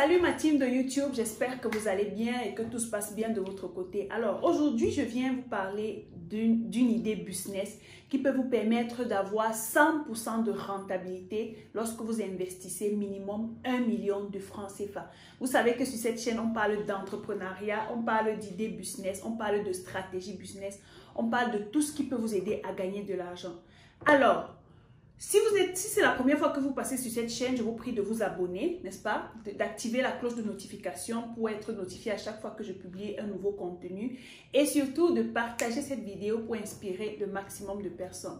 Salut ma team de YouTube, j'espère que vous allez bien et que tout se passe bien de votre côté. Alors aujourd'hui, je viens vous parler d'une idée business qui peut vous permettre d'avoir 100% de rentabilité lorsque vous investissez minimum 1 million de francs CFA. Vous savez que sur cette chaîne, on parle d'entrepreneuriat, on parle d'idées business, on parle de stratégie business, on parle de tout ce qui peut vous aider à gagner de l'argent. Alors, si c'est la première fois que vous passez sur cette chaîne, je vous prie de vous abonner, n'est-ce pas? D'activer la cloche de notification pour être notifié à chaque fois que je publie un nouveau contenu. Et surtout de partager cette vidéo pour inspirer le maximum de personnes.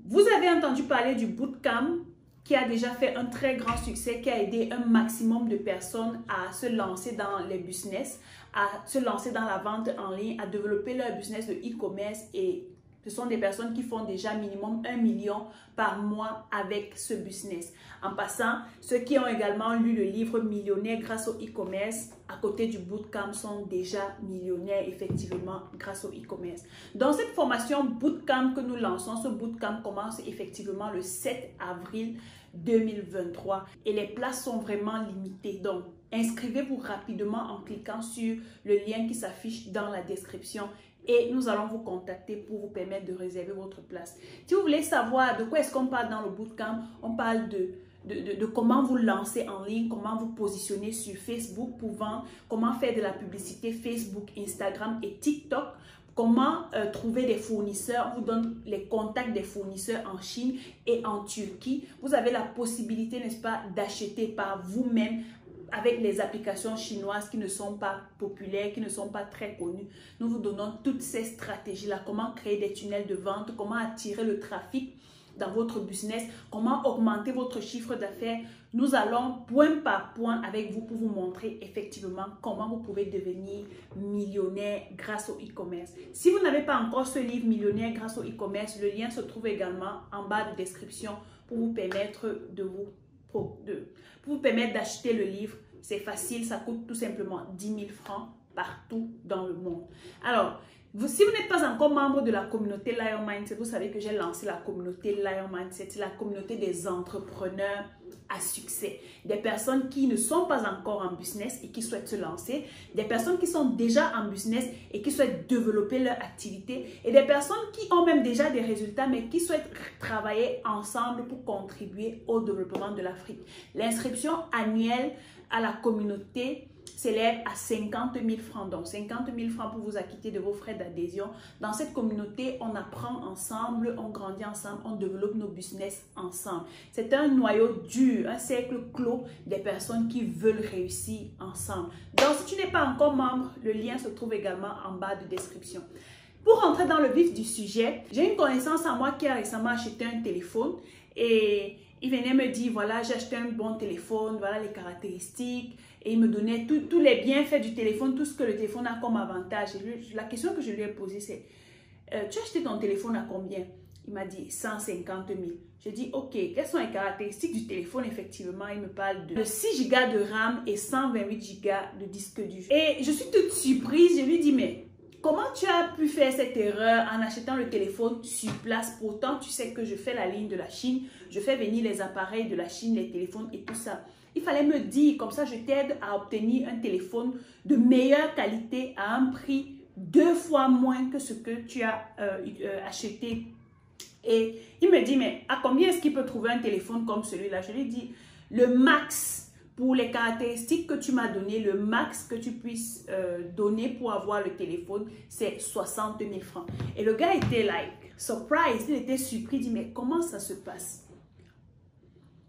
Vous avez entendu parler du bootcamp qui a déjà fait un très grand succès, qui a aidé un maximum de personnes à se lancer dans les business, à se lancer dans la vente en ligne, à développer leur business de e-commerce et ce sont des personnes qui font déjà minimum 1 million par mois avec ce business. En passant, ceux qui ont également lu le livre Millionnaire grâce au e-commerce, à côté du bootcamp, sont déjà millionnaires effectivement grâce au e-commerce. Dans cette formation bootcamp que nous lançons, ce bootcamp commence effectivement le 7 avril 2023 et les places sont vraiment limitées. Donc, inscrivez-vous rapidement en cliquant sur le lien qui s'affiche dans la description. Et nous allons vous contacter pour vous permettre de réserver votre place. Si vous voulez savoir de quoi est-ce qu'on parle dans le bootcamp, on parle de comment vous lancer en ligne, comment vous positionner sur Facebook pour vendre, comment faire de la publicité Facebook, Instagram et TikTok, comment trouver des fournisseurs. On vous donne les contacts des fournisseurs en Chine et en Turquie. Vous avez la possibilité, n'est-ce pas, d'acheter par vous-même avec les applications chinoises qui ne sont pas populaires, qui ne sont pas très connues. Nous vous donnons toutes ces stratégies-là, comment créer des tunnels de vente, comment attirer le trafic dans votre business, comment augmenter votre chiffre d'affaires. Nous allons point par point avec vous pour vous montrer effectivement comment vous pouvez devenir millionnaire grâce au e-commerce. Si vous n'avez pas encore ce livre Millionnaire grâce au e-commerce, le lien se trouve également en bas de description pour vous permettre d'acheter le livre. C'est facile, ça coûte tout simplement 10 000 francs partout dans le monde. Alors, si vous n'êtes pas encore membre de la communauté Lion Mindset, vous savez que j'ai lancé la communauté Lion Mindset. C'est la communauté des entrepreneurs à succès. Des personnes qui ne sont pas encore en business et qui souhaitent se lancer. Des personnes qui sont déjà en business et qui souhaitent développer leur activité. Et des personnes qui ont même déjà des résultats mais qui souhaitent travailler ensemble pour contribuer au développement de l'Afrique. L'inscription annuelle à la communauté s'élève à 50 000 francs. Donc, 50 000 francs pour vous acquitter de vos frais d'adhésion. Dans cette communauté, on apprend ensemble, on grandit ensemble, on développe nos business ensemble. C'est un noyau dur, un cercle clos des personnes qui veulent réussir ensemble. Donc, si tu n'es pas encore membre, le lien se trouve également en bas de description. Pour rentrer dans le vif du sujet, j'ai une connaissance à moi qui a récemment acheté un téléphone et il venait me dire, voilà, j'ai acheté un bon téléphone, voilà les caractéristiques. Et il me donnait tous les bienfaits du téléphone, tout ce que le téléphone a comme avantage. Et la question que je lui ai posée, c'est, tu as acheté ton téléphone à combien? Il m'a dit 150 000. Je dis, ok, quelles sont les caractéristiques du téléphone? Effectivement, il me parle de 6 Go de RAM et 128 Go de disque dur. Et je suis toute surprise, je lui dis, mais comment tu as pu faire cette erreur en achetant le téléphone sur place? Pourtant, tu sais que je fais la ligne de la Chine, je fais venir les appareils de la Chine, les téléphones et tout ça. Il fallait me dire, comme ça je t'aide à obtenir un téléphone de meilleure qualité à un prix 2 fois moins que ce que tu as acheté. Et il me dit, mais à combien est-ce qu'il peut trouver un téléphone comme celui-là? Je lui dis, le max pour les caractéristiques que tu m'as donné, le max que tu puisses donner pour avoir le téléphone, c'est 60 000 francs. Et le gars était like, surprise, il était surpris, il dit, mais comment ça se passe?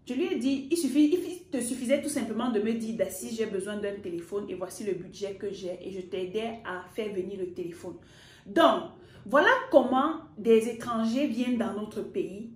Je lui ai dit, il te suffisait tout simplement de me dire, Daci, j'ai besoin d'un téléphone et voici le budget que j'ai et je t'aidais à faire venir le téléphone. Donc, voilà comment des étrangers viennent dans notre pays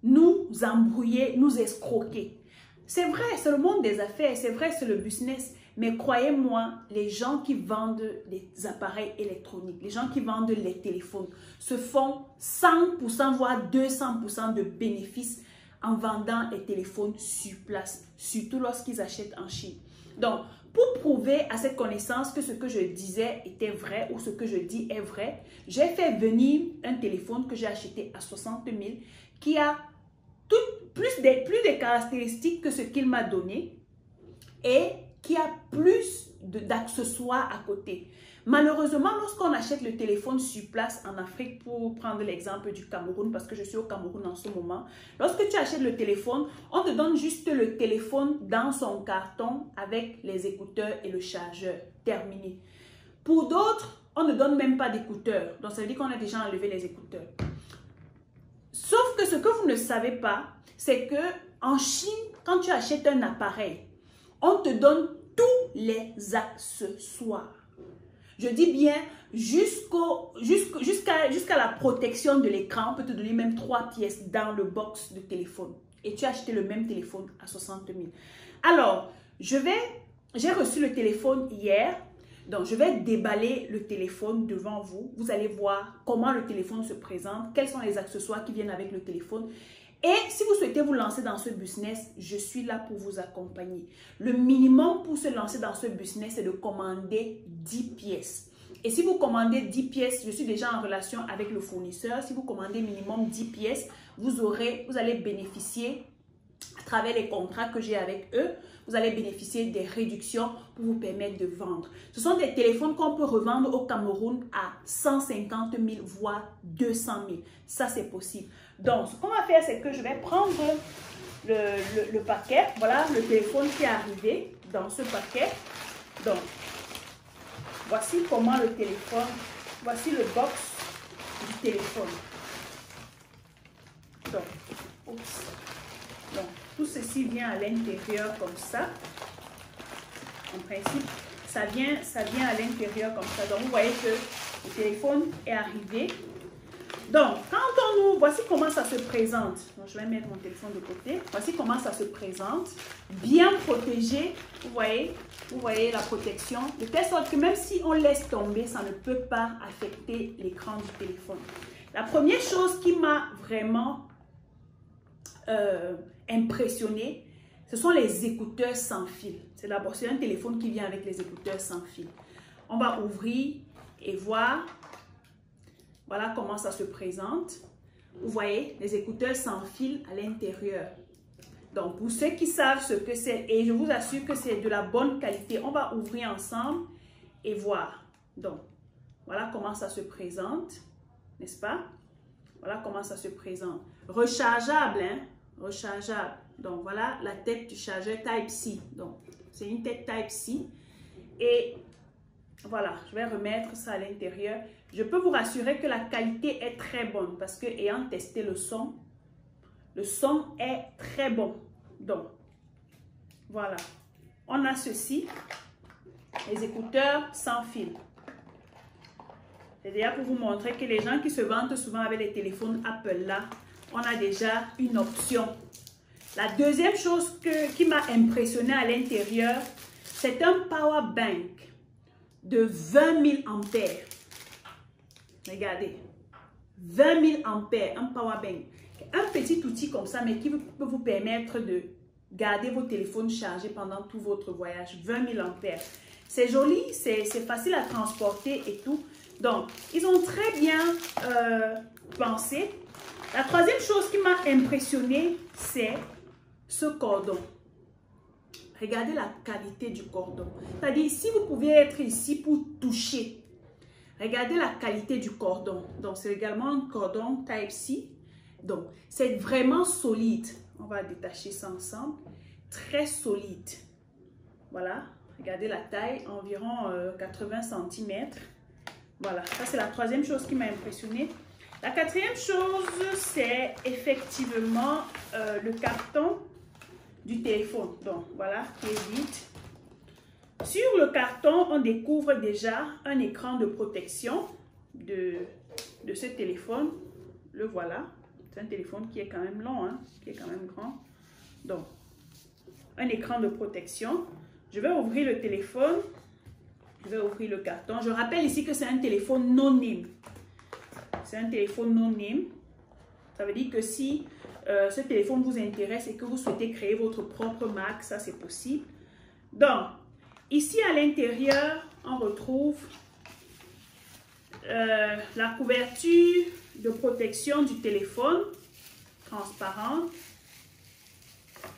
nous embrouiller, nous escroquer. C'est vrai, c'est le monde des affaires, c'est vrai, c'est le business. Mais croyez-moi, les gens qui vendent les appareils électroniques, les gens qui vendent les téléphones se font 100% voire 200% de bénéfices en vendant les téléphones sur place, surtout lorsqu'ils achètent en Chine. Donc, pour prouver à cette connaissance que ce que je disais était vrai ou ce que je dis est vrai, j'ai fait venir un téléphone que j'ai acheté à 60 000 qui a plus de caractéristiques que ce qu'il m'a donné, et qui a plus d'accessoires à côté. Malheureusement, lorsqu'on achète le téléphone sur place en Afrique, pour prendre l'exemple du Cameroun, parce que je suis au Cameroun en ce moment, lorsque tu achètes le téléphone, on te donne juste le téléphone dans son carton avec les écouteurs et le chargeur. Terminé. Pour d'autres, on ne donne même pas d'écouteurs. Donc, ça veut dire qu'on a déjà enlevé les écouteurs. Sauf que ce que vous ne savez pas, c'est que en Chine, quand tu achètes un appareil, on te donne tous les accessoires. Je dis bien jusqu'à la protection de l'écran. On peut te donner même 3 pièces dans le box de téléphone. Et tu as acheté le même téléphone à 60 000. Alors, j'ai reçu le téléphone hier. Donc, je vais déballer le téléphone devant vous. Vous allez voir comment le téléphone se présente, quels sont les accessoires qui viennent avec le téléphone. Et si vous souhaitez vous lancer dans ce business, je suis là pour vous accompagner. Le minimum pour se lancer dans ce business, c'est de commander 10 pièces. Et si vous commandez 10 pièces, je suis déjà en relation avec le fournisseur. Si vous commandez minimum 10 pièces, vous allez bénéficier, à travers les contrats que j'ai avec eux, vous allez bénéficier des réductions pour vous permettre de vendre. Ce sont des téléphones qu'on peut revendre au Cameroun à 150 000, voire 200 000. Ça, c'est possible. Donc, ce qu'on va faire, c'est que je vais prendre le paquet. Voilà le téléphone qui est arrivé dans ce paquet. Donc, voici comment le téléphone, voici le box du téléphone. Donc, oups. Donc, tout ceci vient à l'intérieur comme ça. En principe, ça vient à l'intérieur comme ça. Donc, vous voyez que le téléphone est arrivé. Donc, quand on ouvre, voici comment ça se présente. Donc, je vais mettre mon téléphone de côté. Voici comment ça se présente. Bien protégé. Vous voyez la protection. De telle sorte que même si on laisse tomber, ça ne peut pas affecter l'écran du téléphone. La première chose qui m'a vraiment impressionné, ce sont les écouteurs sans fil. C'est un téléphone qui vient avec les écouteurs sans fil. On va ouvrir et voir. Voilà comment ça se présente. Vous voyez les écouteurs sans fil à l'intérieur. Donc, pour ceux qui savent ce que c'est, et je vous assure que c'est de la bonne qualité, on va ouvrir ensemble et voir. Donc, voilà comment ça se présente, n'est-ce pas? Voilà comment ça se présente. Rechargeable, hein? Rechargeable. Donc, voilà la tête du chargeur Type-C. Donc, c'est une tête Type-C. Et voilà, je vais remettre ça à l'intérieur. Je peux vous rassurer que la qualité est très bonne parce que, ayant testé le son est très bon. Donc, voilà. On a ceci, les écouteurs sans fil. C'est déjà pour vous montrer que les gens qui se vantent souvent avec les téléphones Apple là, on a déjà une option. La deuxième chose qui m'a impressionné à l'intérieur, c'est un power bank de 20 000 ampères. Regardez, 20 000 ampères, un power bank. Un petit outil comme ça, mais qui peut vous permettre de garder vos téléphones chargés pendant tout votre voyage. 20 000 ampères. C'est joli, c'est facile à transporter et tout. Donc, ils ont très bien pensé. La troisième chose qui m'a impressionné, c'est ce cordon. Regardez la qualité du cordon. C'est-à-dire, si vous pouvez être ici pour toucher, regardez la qualité du cordon. Donc, c'est également un cordon Type-C. Donc, c'est vraiment solide. On va détacher ça ensemble. Très solide. Voilà. Regardez la taille, environ 80 cm. Voilà. Ça, c'est la troisième chose qui m'a impressionné. La quatrième chose, c'est effectivement le carton du téléphone. Donc, voilà, qui est vide. Sur le carton, on découvre déjà un écran de protection de ce téléphone. Le voilà. C'est un téléphone qui est quand même long, hein, qui est quand même grand. Donc, un écran de protection. Je vais ouvrir le téléphone. Je vais ouvrir le carton. Je rappelle ici que c'est un téléphone non name. C'est un téléphone non name. Ça veut dire que si ce téléphone vous intéresse et que vous souhaitez créer votre propre marque, ça c'est possible. Donc, ici à l'intérieur, on retrouve la couverture de protection du téléphone, transparente.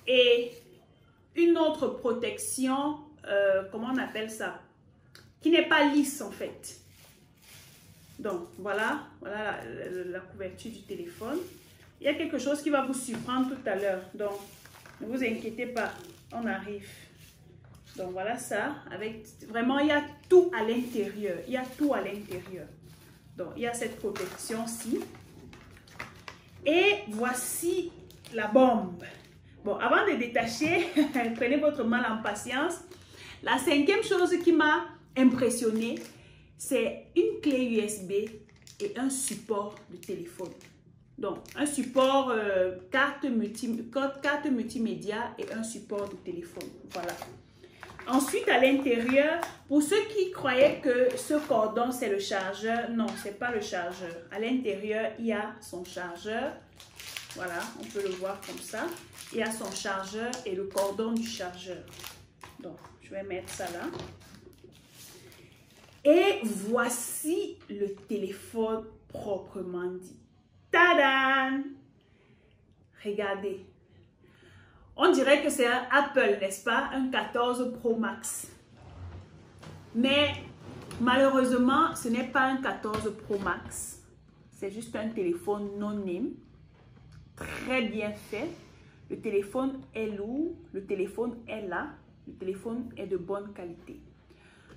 Et une autre protection, comment on appelle ça, qui n'est pas lisse en fait. Donc, voilà la couverture du téléphone. Il y a quelque chose qui va vous surprendre tout à l'heure. Donc, ne vous inquiétez pas, on arrive. Donc, voilà ça. Avec, vraiment, il y a tout à l'intérieur. Il y a tout à l'intérieur. Donc, il y a cette protection-ci. Et voici la bombe. Bon, avant de détacher, prenez votre mal en patience. La cinquième chose qui m'a impressionnée, c'est une clé USB et un support de téléphone. Donc, un support carte multimédia et un support de téléphone. Voilà. Ensuite, à l'intérieur, pour ceux qui croyaient que ce cordon, c'est le chargeur, non, ce n'est pas le chargeur. À l'intérieur, il y a son chargeur. Voilà, on peut le voir comme ça. Il y a son chargeur et le cordon du chargeur. Donc, je vais mettre ça là. Et voici le téléphone proprement dit. Tadam! Regardez. On dirait que c'est un Apple, n'est-ce pas? Un 14 Pro Max. Mais malheureusement, ce n'est pas un 14 Pro Max. C'est juste un téléphone non-name. Très bien fait. Le téléphone est lourd. Le téléphone est là. Le téléphone est de bonne qualité.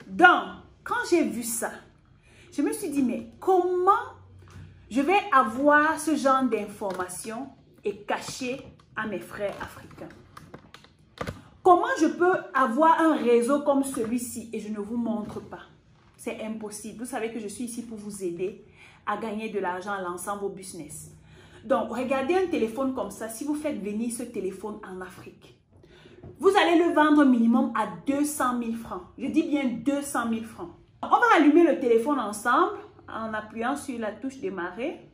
Donc, quand j'ai vu ça, je me suis dit, mais comment je vais avoir ce genre d'informations et cacher à mes frères africains? Comment je peux avoir un réseau comme celui-ci et je ne vous montre pas? C'est impossible. Vous savez que je suis ici pour vous aider à gagner de l'argent en lançant vos business. Donc, regardez un téléphone comme ça. Si vous faites venir ce téléphone en Afrique, vous allez le vendre minimum à 200 000 francs. Je dis bien 200 000 francs. On va allumer le téléphone ensemble en appuyant sur la touche démarrer.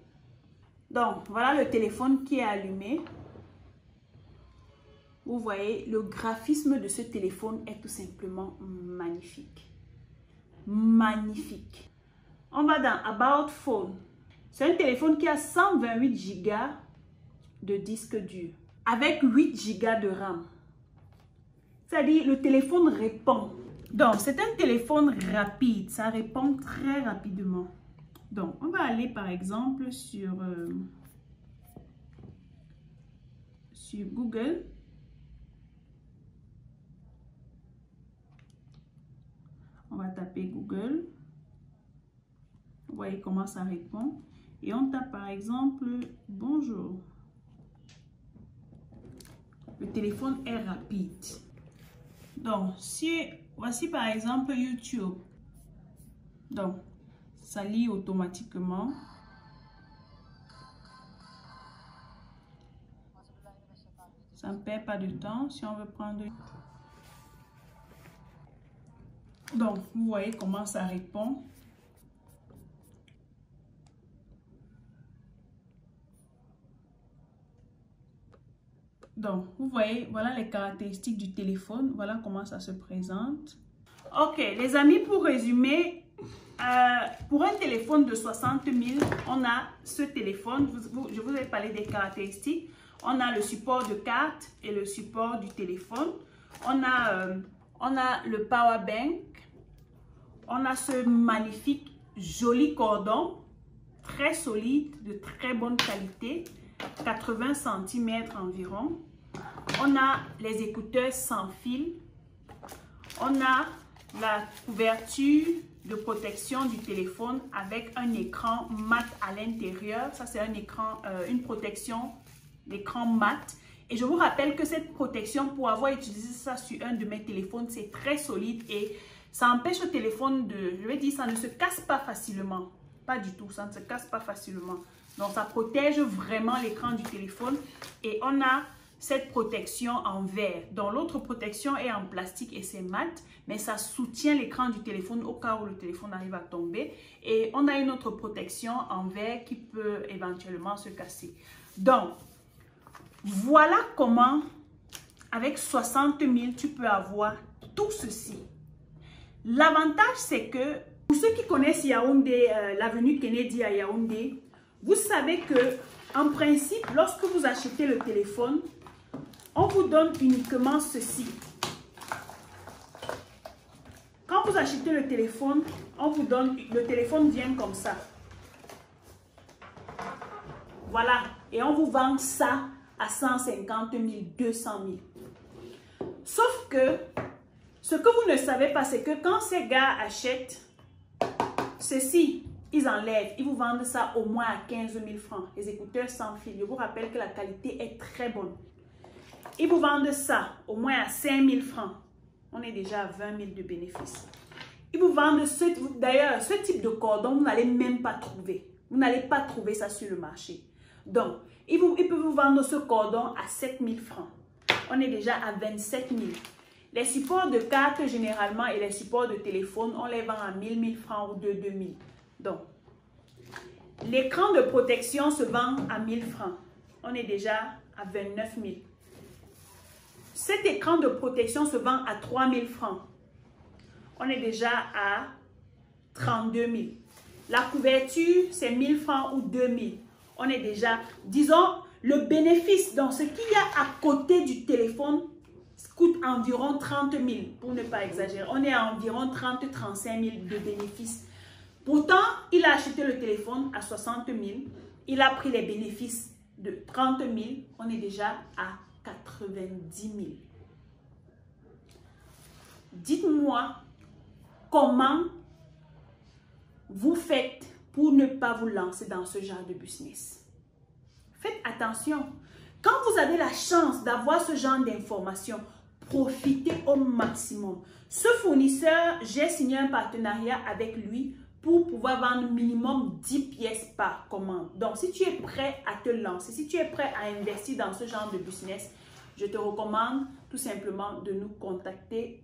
Donc, voilà le téléphone qui est allumé. Vous voyez, le graphisme de ce téléphone est tout simplement magnifique. Magnifique. On va dans About Phone. C'est un téléphone qui a 128 Go de disque dur avec 8 Go de RAM. C'est-à-dire, le téléphone répond. Donc, c'est un téléphone rapide. Ça répond très rapidement. Donc, on va aller par exemple sur Google. On va taper Google. Vous voyez comment ça répond. Et on tape par exemple bonjour. Le téléphone est rapide. Donc, voici par exemple YouTube. Donc, ça lit automatiquement. Ça ne perd pas de temps. Si on veut prendre... Donc, vous voyez comment ça répond. Donc, vous voyez, voilà les caractéristiques du téléphone. Voilà comment ça se présente. Ok, les amis, pour résumer, pour un téléphone de 60 000, on a ce téléphone. Je vous ai parlé des caractéristiques. On a le support de carte et le support du téléphone. On a le power bank. On a ce magnifique, joli cordon, très solide, de très bonne qualité, 80 cm environ. On a les écouteurs sans fil. On a la couverture de protection du téléphone avec un écran mat à l'intérieur. Ça, c'est un écran, une protection d'écran mat. Et je vous rappelle que cette protection, pour avoir utilisé ça sur un de mes téléphones, c'est très solide et ça empêche le téléphone de, je vais dire, ça ne se casse pas facilement. Pas du tout, ça ne se casse pas facilement. Donc, ça protège vraiment l'écran du téléphone. Et on a cette protection en verre. Donc, l'autre protection est en plastique et c'est mat. Mais ça soutient l'écran du téléphone au cas où le téléphone arrive à tomber. Et on a une autre protection en verre qui peut éventuellement se casser. Donc, voilà comment, avec 60 000, tu peux avoir tout ceci. L'avantage, c'est que pour ceux qui connaissent Yaoundé, l'avenue Kennedy à Yaoundé, vous savez que en principe, lorsque vous achetez le téléphone, on vous donne uniquement ceci. Quand vous achetez le téléphone, on vous donne, le téléphone vient comme ça. Voilà. Et on vous vend ça à 150 000, 200 000. Sauf que, ce que vous ne savez pas, c'est que quand ces gars achètent ceci, ils enlèvent, ils vous vendent ça au moins à 15 000 francs. Les écouteurs sans fil. Je vous rappelle que la qualité est très bonne. Ils vous vendent ça au moins à 5 000 francs. On est déjà à 20 000 de bénéfices. Ils vous vendent d'ailleurs, ce type de cordon, vous n'allez même pas trouver. Vous n'allez pas trouver ça sur le marché. Donc, ils peuvent vous vendre ce cordon à 7 000 francs. On est déjà à 27 000. Les supports de carte généralement et les supports de téléphone, on les vend à 1 000 francs ou 2 000. Donc, l'écran de protection se vend à 1 000 francs. On est déjà à 29 000. Cet écran de protection se vend à 3 000 francs. On est déjà à 32 000. La couverture, c'est 1 000 francs ou 2 000. On est déjà, disons, le bénéfice dans ce qu'il y a à côté du téléphone coûte environ 30 000, pour ne pas exagérer. On est à environ 30-35 000 de bénéfices. Pourtant, il a acheté le téléphone à 60 000. Il a pris les bénéfices de 30 000. On est déjà à 90 000. Dites-moi comment vous faites pour ne pas vous lancer dans ce genre de business. Faites attention. Quand vous avez la chance d'avoir ce genre d'informations, profitez au maximum. Ce fournisseur, j'ai signé un partenariat avec lui pour pouvoir vendre minimum 10 pièces par commande. Donc, si tu es prêt à te lancer, si tu es prêt à investir dans ce genre de business, je te recommande tout simplement de nous contacter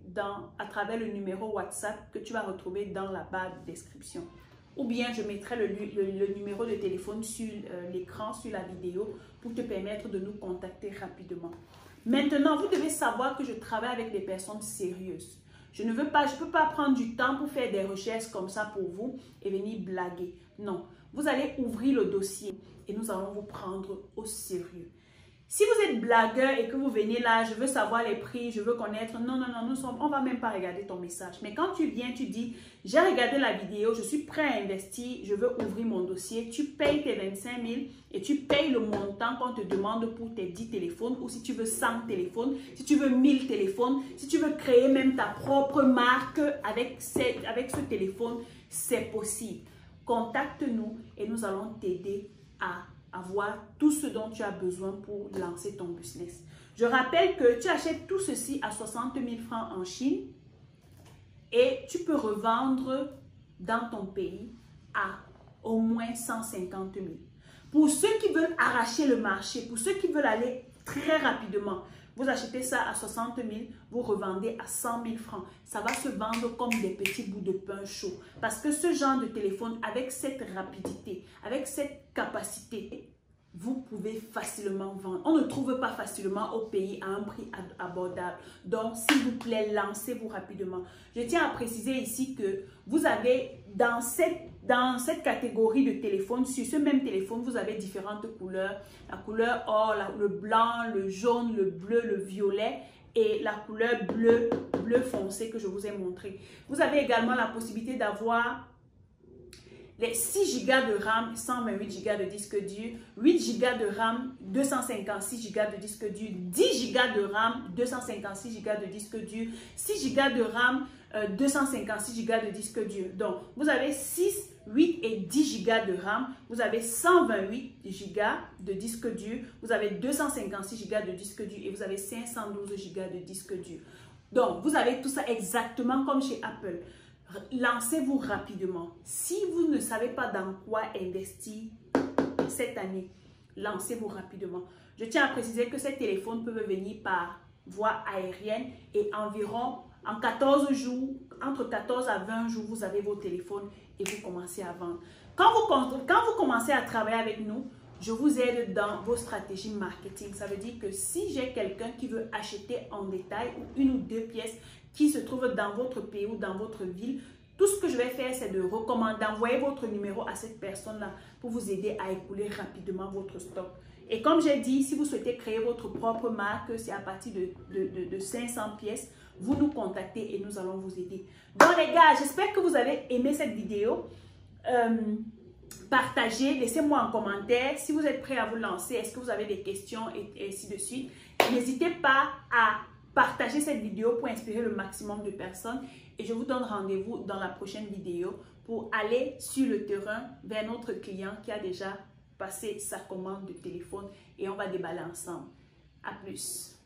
à travers le numéro WhatsApp que tu vas retrouver dans la barre de description. Ou bien je mettrai le numéro de téléphone sur l'écran, sur la vidéo, pour te permettre de nous contacter rapidement. Maintenant, vous devez savoir que je travaille avec des personnes sérieuses. Je ne peux pas prendre du temps pour faire des recherches comme ça pour vous et venir blaguer. Non, vous allez ouvrir le dossier et nous allons vous prendre au sérieux. Si vous êtes blagueur et que vous venez là, je veux savoir les prix, je veux connaître, non, on ne va même pas regarder ton message. Mais quand tu viens, tu dis, j'ai regardé la vidéo, je suis prêt à investir, je veux ouvrir mon dossier, tu payes tes 25 000 et tu payes le montant qu'on te demande pour tes 10 téléphones ou si tu veux 100 téléphones, si tu veux 1000 téléphones, si tu veux créer même ta propre marque avec ce téléphone, c'est possible. Contacte-nous et nous allons t'aider à avoir tout ce dont tu as besoin pour lancer ton business. Je rappelle que tu achètes tout ceci à 60 000 francs en Chine et tu peux revendre dans ton pays à au moins 150 000. Pour ceux qui veulent arracher le marché, pour ceux qui veulent aller très rapidement, vous achetez ça à 60 000, vous revendez à 100 000 francs. Ça va se vendre comme des petits bouts de pain chaud. Parce que ce genre de téléphone, avec cette rapidité, avec cette capacité, vous pouvez facilement vendre. On ne trouve pas facilement au pays à un prix abordable. Donc, s'il vous plaît, lancez-vous rapidement. Je tiens à préciser ici que vous avez dans cette catégorie de téléphone, sur ce même téléphone, vous avez différentes couleurs. La couleur or, le blanc, le jaune, le bleu, le violet et la couleur bleu foncé que je vous ai montré. Vous avez également la possibilité d'avoir les 6 Go de RAM, 128 Go de disque dur, 8 Go de RAM, 256 Go de disque dur, 10 Go de RAM, 256 Go de disque dur, 6 Go de RAM, 256 Go de disque dur. Donc, vous avez 6, 8 et 10 Go de RAM, vous avez 128 Go de disque dur, vous avez 256 Go de disque dur et vous avez 512 Go de disque dur. Donc, vous avez tout ça exactement comme chez Apple. Lancez-vous rapidement. Si vous ne savez pas dans quoi investir cette année, lancez-vous rapidement. Je tiens à préciser que ces téléphones peuvent venir par voie aérienne et environ en 14 jours, entre 14 à 20 jours, vous avez vos téléphones et vous commencez à vendre. Quand vous commencez à travailler avec nous, je vous aide dans vos stratégies marketing. Ça veut dire que si j'ai quelqu'un qui veut acheter en détail ou 1 ou 2 pièces qui se trouvent dans votre pays ou dans votre ville, Tout ce que je vais faire, c'est de recommander, d'envoyer votre numéro à cette personne-là pour vous aider à écouler rapidement votre stock. Et comme j'ai dit, si vous souhaitez créer votre propre marque, c'est à partir de 500 pièces, vous nous contactez et nous allons vous aider. Bon les gars, j'espère que vous avez aimé cette vidéo. Partagez, laissez-moi en commentaire si vous êtes prêts à vous lancer, est-ce que vous avez des questions et ainsi de suite. N'hésitez pas à partager cette vidéo pour inspirer le maximum de personnes et je vous donne rendez-vous dans la prochaine vidéo pour aller sur le terrain vers notre client qui a déjà passé sa commande de téléphone et on va déballer ensemble. À plus.